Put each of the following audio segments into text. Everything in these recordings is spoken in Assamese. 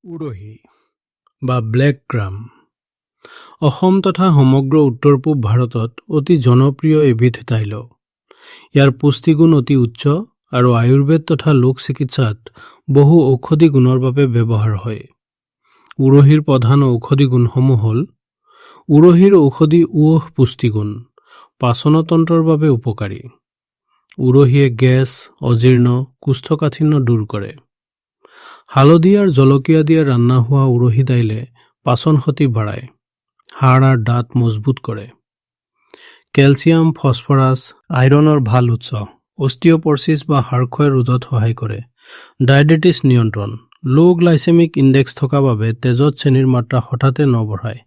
উৰহি বা ব্লেক গ্ৰাম অসম তথা সমগ্ৰ উত্তৰ-পূব ভাৰতত অতি জনপ্ৰিয় এবিধ দাইল। ইয়াৰ পুষ্টিগুণ অতি উচ্চ আৰু আয়ুৰ্বেদ তথা লোক চিকিৎসাত বহু ঔষধি গুণৰ বাবে ব্যৱহাৰ হয়। উৰহিৰ প্ৰধান ঔষধি গুণসমূহ হ'ল: উৰহিৰ ঔষধি পুষ্টিগুণ, পাচনতন্ত্ৰৰ বাবে উপকাৰী। উৰহিয়ে গেছ, অজীৰ্ণ, কোষ্ঠকাঠিন্য দূৰ কৰে। হালধি আৰু জলকীয়া দিয়ে ৰান্ধা হোৱা উৰহি দাইলে পাচন শক্তি বাঢ়ায়, হাড় আৰু দাঁত মজবুত কৰে। কেলছিয়াম, ফছফৰাছ, আইৰণৰ ভাল উৎস। অষ্টিঅপৰচিছ বা হাড়ক্ষয় ৰোধত সহায় কৰে। ডায়েবেটিছ নিয়ন্ত্ৰণ, লো গ্লাইচেমিক ইণ্ডেক্স থকা বাবে তেজত চেনিৰ মাত্ৰা হঠাতে নবঢ়ায়।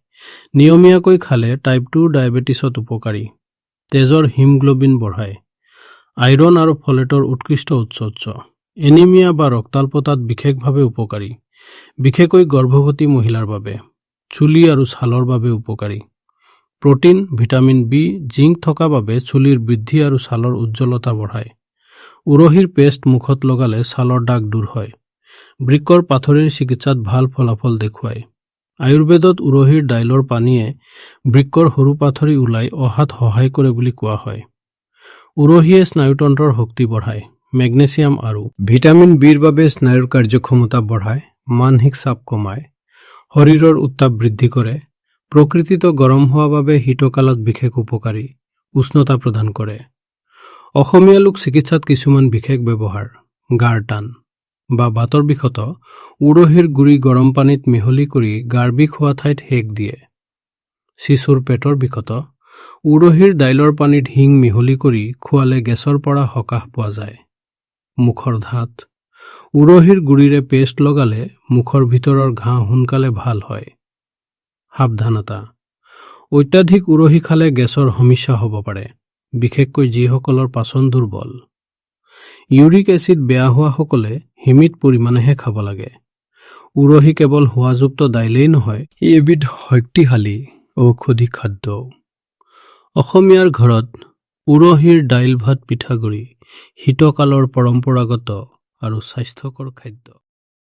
নিয়মীয়াকৈ খালে টাইপ 2 ডায়েবেটিছত উপকাৰী। তেজৰ হিমগ্লবিন বঢ়ায়। আইৰণ আৰু ফলেটৰ উৎকৃষ্ট উৎস। এনিমিয়া বা ৰক্তাল্পতাত বিশেষভাৱে উপকাৰী, বিশেষকৈ গৰ্ভৱতী মহিলাৰ বাবে। চুলি আৰু ছালৰ বাবে উপকাৰী। প্ৰটিন, ভিটামিন বি, জিংক থকা বাবে চুলিৰ বৃদ্ধি আৰু ছালৰ উজ্জ্বলতা বঢ়ায়। উৰহিৰ পেষ্ট মুখত লগালে ছালৰ দাগ দূৰ হয়। বৃক্কৰ পাথৰিৰ চিকিৎসাত ভাল ফলাফল দেখুৱায়। আয়ুৰ্বেদত উৰহিৰ দাইলৰ পানীয়ে বৃক্কৰ সৰু পাথৰি ওলাই অহাত সহায় কৰে বুলি কোৱা হয়। উৰহিয়ে স্নায়ুতন্ত্ৰৰ শক্তি বঢ়ায়। মেগনেছিয়াম আৰু ভিটামিন বিৰ বাবে স্নায়ুৰ কাৰ্যক্ষমতা বঢ়ায়, মানসিক চাপ কমায়, শৰীৰৰ উত্তাপ বৃদ্ধি কৰে। প্ৰকৃতিত গৰম হোৱা বাবে শীতকালত বিশেষ উপকাৰী, উষ্ণতা প্ৰদান কৰে। অসমীয়া লোক চিকিৎসাত কিছুমান বিশেষ ব্যৱহাৰ: গাৰ টান বা বাতৰ বিষত উৰহিৰ গুৰি গৰম পানীত মিহলি কৰি গাৰ বিষ হোৱা ঠাইত সেক দিয়ে। শিশুৰ পেটৰ বিষত উৰহিৰ দাইলৰ পানীত হিং মিহলি কৰি খোৱালে গেছৰ পৰা সকাহ পোৱা যায়। মুখৰ ধাত, উৰহিৰ গুৰিৰে পেষ্ট লগালে মুখৰ ভিতৰৰ ঘাঁ সোনকালে ভাল হয়। সাৱধানতা: অত্যাধিক উৰহি খালে গেছৰ সমস্যা হ'ব পাৰে, বিশেষকৈ যিসকলৰ পাচন দুৰ্বল। ইউৰিক এচিড বেয়া হোৱাসকলে সীমিত পৰিমাণেহে খাব লাগে। উৰহি কেৱল সোৱাযুক্ত দাইলেই নহয়, ই এবিধ শক্তিশালী ঔষধি খাদ্য। অসমীয়াৰ ঘৰত উৰহিৰ দাইল ভাত পিঠাগুড়ি শীতকালৰ পৰম্পৰাগত আৰু স্বাস্থ্যকৰ খাদ্য।